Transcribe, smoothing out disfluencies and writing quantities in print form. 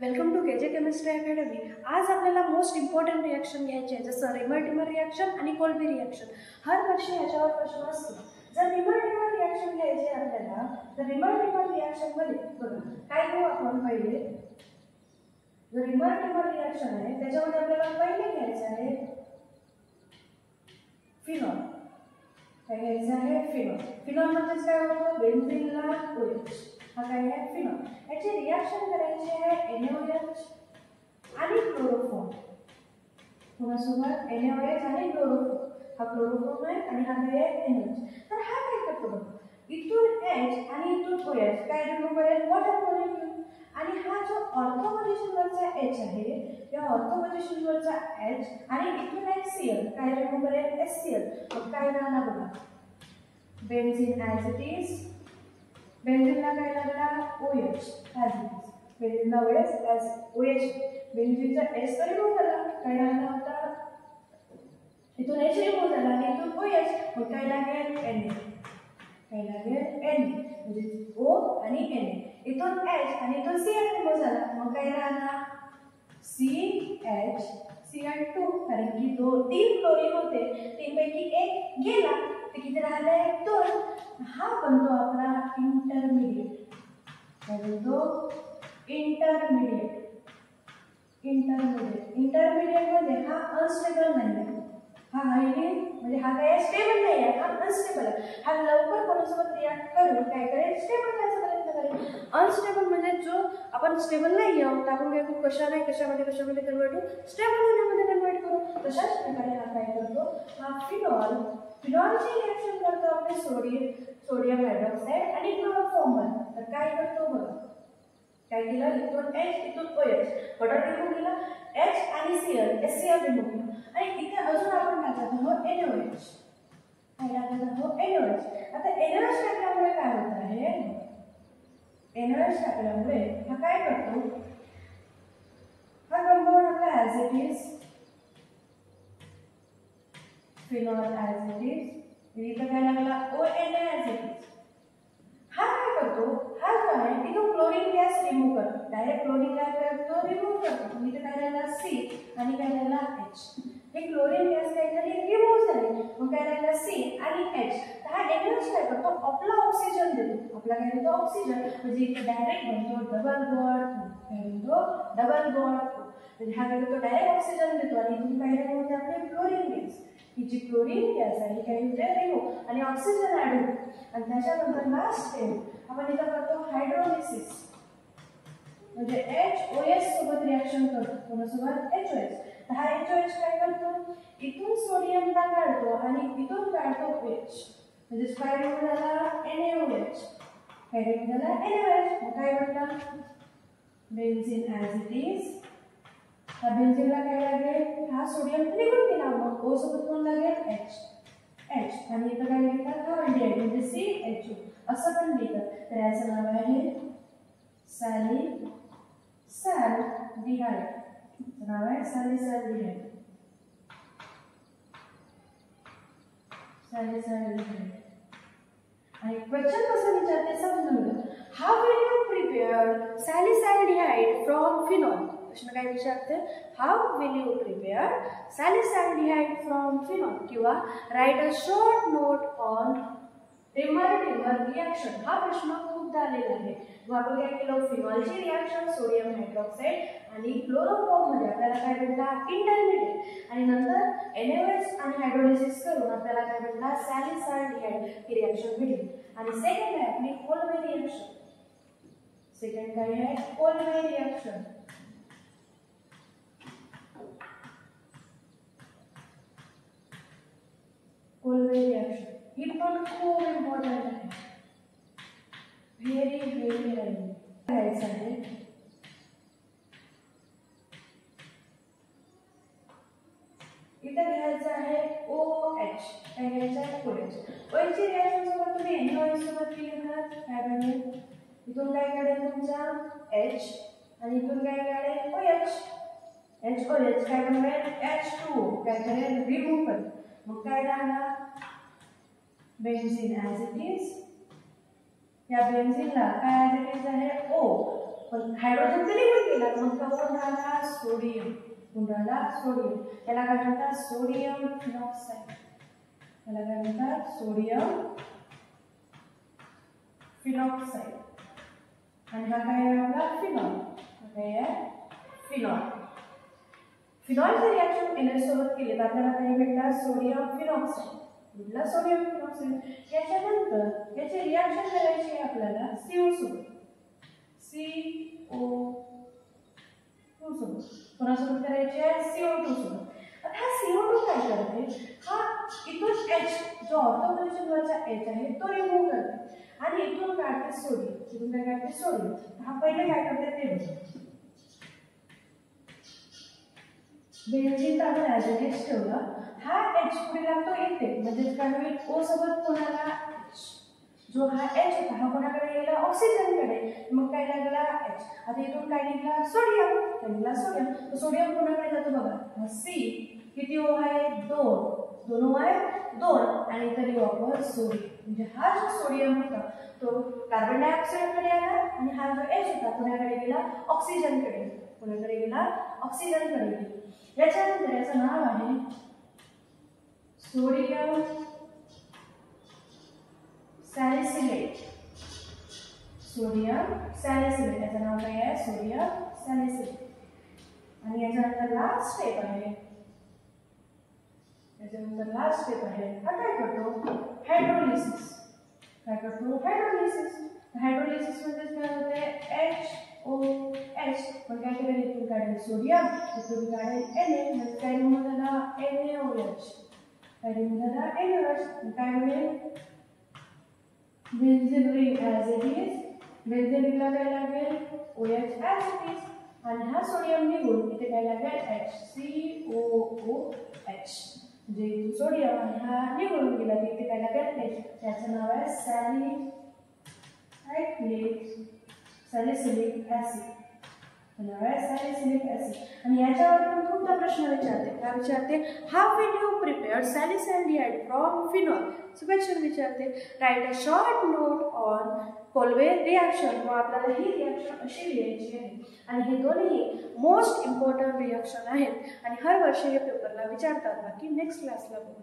Welcome to KJ chemistry academy. आज आपल्याला most important reaction घ्यायचे आहे, जसं रिमर रिॲक्शन आणि कोल्बी रिॲक्शन। हर वर्षी याच्यावर प्रश्न असतो। जर रिमर रिॲक्शन घ्यायचे आपल्याला, तर रिमर रिॲक्शन मध्ये बघा काय घेऊ आपण पहिले। जो रिमर रिॲक्शन आहे त्याच्यामध्ये आपल्याला पहिले घ्यायचं आहे फिनॉल। काय घ्यायचं आहे? फिनॉल। फिनॉल म्हणजे काय होतं? बेन्झीनला OH। हा काय आहे? फिनॉल। याची रिॲक्शन करायची आहे NaOH आणि क्लोरोफॉर्म। कोणासोबत? NaOH आणि क्लोरोफॉर्म। हा क्लोरोफॉर्म आहे आणि हा काय आहे? NaOH। तर हा काय करतो बघा, इथून H आणि इथून OH काय रिमूव्ह करेल? Water molecule. आणि हा जो ऑर्थो पोझिशनवरचा H आहे, या ऑर्थो पोझिशनवरचा H आणि इथून HCl काय रिमूव्ह करेल? HCl। मग काय राहणार बघा, बेन्झीन ॲज इट इज। बेन्झीनला काय लागला? OH as it is. बेन्झीनला OH ॲज OH। बेन्झीनचा S तर रिमूव्ह झाला, काय राहिला होता? इथून H रिमूव्ह झाला आणि इथून OH। मग काय लागेल? Na। काय लागेल? Na म्हणजे O आणि Na। इथून H आणि इथून Cl रिमूव्ह झाला, मग काय राहणार? CH2। कारण की तीन क्लोरीन होते, तीन पैकी एक गेला, ते किती राहिले? 2। हा बनतो आपला इंटरमिडिएट। काय बनतो? इंटरमिडिएट। इंटरमिडिएट मध्ये हा अनस्टेबल नाही आहे, हा हायली म्हणजे हा काय स्टेबल नाही आहे, हा अनस्टेबल आहे। हा लवकर कोणासोबत रिॲक्ट करून काय करेल? स्टेबल करायचा प्रयत्न करेल। अनस्टेबल म्हणजे जो आपण स्टेबल नाही आहोत, आपण काय करू? कशामध्ये कन्वर्ट करू? स्टेबल होण्यामध्ये कन्वर्ट करू। तशाच प्रकारे हा काय करतो? हा फिनॉलची रिॲक्शन करतो आपले सोडियम हायड्रॉक्साईड आणि क्लोरोफॉर्म। तर काय करतो बघा, काय केलं? इथून H इथून OH, वॉटर रिमूव्ह केला, H आणि HCl रिमूव्ह केला, आणि इथे अजून आपण टाकत आहोत NaOH। काय टाकत आहोत? NaOH। आता NaOH टाकल्यामुळे काय होत आहे? NaOH टाकल्यामुळे हा काय करतो? हा कंपाऊंड आपला as it is, phenol as it is, इथं काय लागला? ONa as it is. हा काय करतो? हा जो आहे इथून क्लोरीन गॅस रिमूव्ह करतो, डायरेक्ट क्लोरीन गॅस करतो, रिमूव्ह करतो। इथे काय राहिला? C आणि काय राहिला? H। हे क्लोरीन गॅस काय झाली? रिमूव्ह झाली, मग काय राहिला? C आणि H। तर हा NaOH काय करतो? आपला ऑक्सिजन देतो। आपला काय देतो? ऑक्सिजन। म्हणजे इथे डायरेक्ट बनतो डबल बॉन्ड। काय बनतो? Double bond. म्हणजे हा काय करतो? डायरेक्ट ऑक्सिजन देतो आणि इथून काय रिमूव्ह होते? आपले क्लोरीन गॅस। ही जी क्लोरीन गॅस आहे काय होते? रिमूव्ह, आणि ऑक्सिजन ऍड होतो। आणि त्याच्यानंतर लास्ट स्टेप आपण इथं करतो हायड्रोलिसिस, म्हणजे HOH सोबत रिॲक्शन करतो। कोणासोबत? HOH। तर हा HOH काय करतो? इथून सोडियमला काढतो आणि इथून काढतो OH, म्हणजे काय रिमूव्ह झाला? NaOH। काय रिमूव्ह झाला? NaOH। मग काय बनलं? Benzene as it is. हा बेन्झीनला काय लागेल? हा सोडियम निघून गेला, मग O सोबत कोण लागेल? H। आणि इथं काय लिहितात? हा अल्डिहाइड म्हणजे CHO असं पण लिहितात। तर याचं नाव आहे सॅलिसॅल्डिहाइड। नाव आहे सॅलिसॅल्डिहाइड। आणि क्वेश्चन कसं विचारते समजून घ्या। How will you prepare salicylaldehyde from phenol? प्रश्न काय विचारते? How will you prepare salicylaldehyde from phenol, किंवा write a short note on Reimer reaction. हा प्रश्न खूपदा आलेला आहे। मग आपण काय केलं? फिनॉलची रिॲक्शन सोडियम हायड्रॉक्साईड आणि क्लोरोफॉर्म मध्ये आपल्याला काय भेटला? इंटरमिडिएट। आणि नंतर NaOH आणि हायड्रोलिसिस करून आपल्याला काय भेटला? सॅलिसॅल्डिहाइड ही रिॲक्शन भेटली। आणि सेकंड आहे आपली कोल्बी रिॲक्शन। सेकंड काय आहे? कोल्बी रिॲक्शन। कोल्बी रिॲक्शन ही पण खूप इम्पॉर्टंट आहे, व्हेरी घ्यायचं आहे। इथं घ्यायचं आहे OH। काय घ्यायचं आहे? OH ची रिॲक्शन सोबत तुम्ही NaOH सोबत केली तर काय बनेल? इथून काय काढेल तुमचा? H आणि इथून काय काढेल? OH। HOH काय बनवेल? H2O। काय करेल? रिमूव्ह करेल, मग काय राहणार? Benzene as it is. या बेन्झीनला काय ॲज इट इज आहे? O, पण हायड्रोजन निघून गेला, मग सोडियम, गुंडाळला सोडियम. याला काय म्हणतात? Sodium phenoxide. याला काय म्हणतात? Sodium phenoxide. आणि हा काय आहे आपला? फिनॉल. काय आहे? फिनॉल. फिनॉलचे रिएक्शन NH सोबत केले तर आपल्याला काय भेटणार? Sodium phenoxide. कुठला? Sodium phenoxide. याच्यानंतर याचे रिएक्शन करायचे आहे आपल्याला CO सोबत. CO2 सोबत. कोणासोबत करायचे आहे? CO2 सोबत. आता हा CO2 काय करते? हा इथून H जो ऑर्थो वरचा H आहे तो रिमूव्ह करते आणि इथून काढते सोडियम. इथून काय काढते? सोडियम. हा पहिले काय करते ते बघा. बेन्झीन आपण ऍज इट इज ठेवला. हा H पुढे लागतो इथे, म्हणजे काय होईल? O सोबत कोणाला? जो हा H होता हा कोणाकडे गेला? ऑक्सिजनकडे. मग काय लागला? H. आता इथून काय निघाला? सोडियम. काय निघाला? सोडियम. तर सोडियम कोणाकडे जातो बघा? हा C. किती O आहे? 2. 2 O आहे? 2. आणि इथे वापर सोडियम. म्हणजे हा जो सोडियम होता तो कार्बन डायऑक्साइडकडे आला आणि हा जो H होता कोणाकडे गेला? ऑक्सिजनकडे. कोणाकडे गेला? ऑक्सिजनकडे गेला. याच्यानंतर याचं नाव आहे सोडियम सॅलिसिलेट. Sodium salicylate. याचं नाव काय आहे? Sodium salicylate. आणि याच्यानंतर लास्ट स्टेप आहे. याच्यानंतर लास्ट स्टेप आहे. हा काय करतो? हायड्रोलिसिस. काय करतो? हायड्रोलिसिस. हायड्रोलिसिस मध्ये काय होते? HOH. पण काय करेल? इथून काढेल सोडियम, इथून काढेल Na. म्हणजे काय रिमूव्ह झाला? NaOH. काय रिमूव्ह झाला? NaOH. काय होईल? Benzene ring as it is. Benzene रिंगला काय लागेल? OH as it is. आणि हा सोडियम निघून इथे काय लागेल? HCOOH. म्हणजे सोडियम आणि हा निघून गेला की इथे काय लागेल? H. त्याचं नाव आहे सॅलिसिलिक ऍसिड. नाव आहे सॅलिसिलिक ऍसिड. आणि याच्यावर पण खूपदा प्रश्न विचारते. काय विचारते? How will you prepare salicylaldehyde from phenol? So question विचारते. Write a short note on Kolbe reaction. मग आपल्याला ही रिएक्शन अशी लिहायची आहे. आणि हे दोन्ही मोस्ट इम्पॉर्टंट रिएक्शन आहेत आणि हर वर्षी हे पेपरला विचारतात. बाकी नेक्स्ट क्लासला बघू.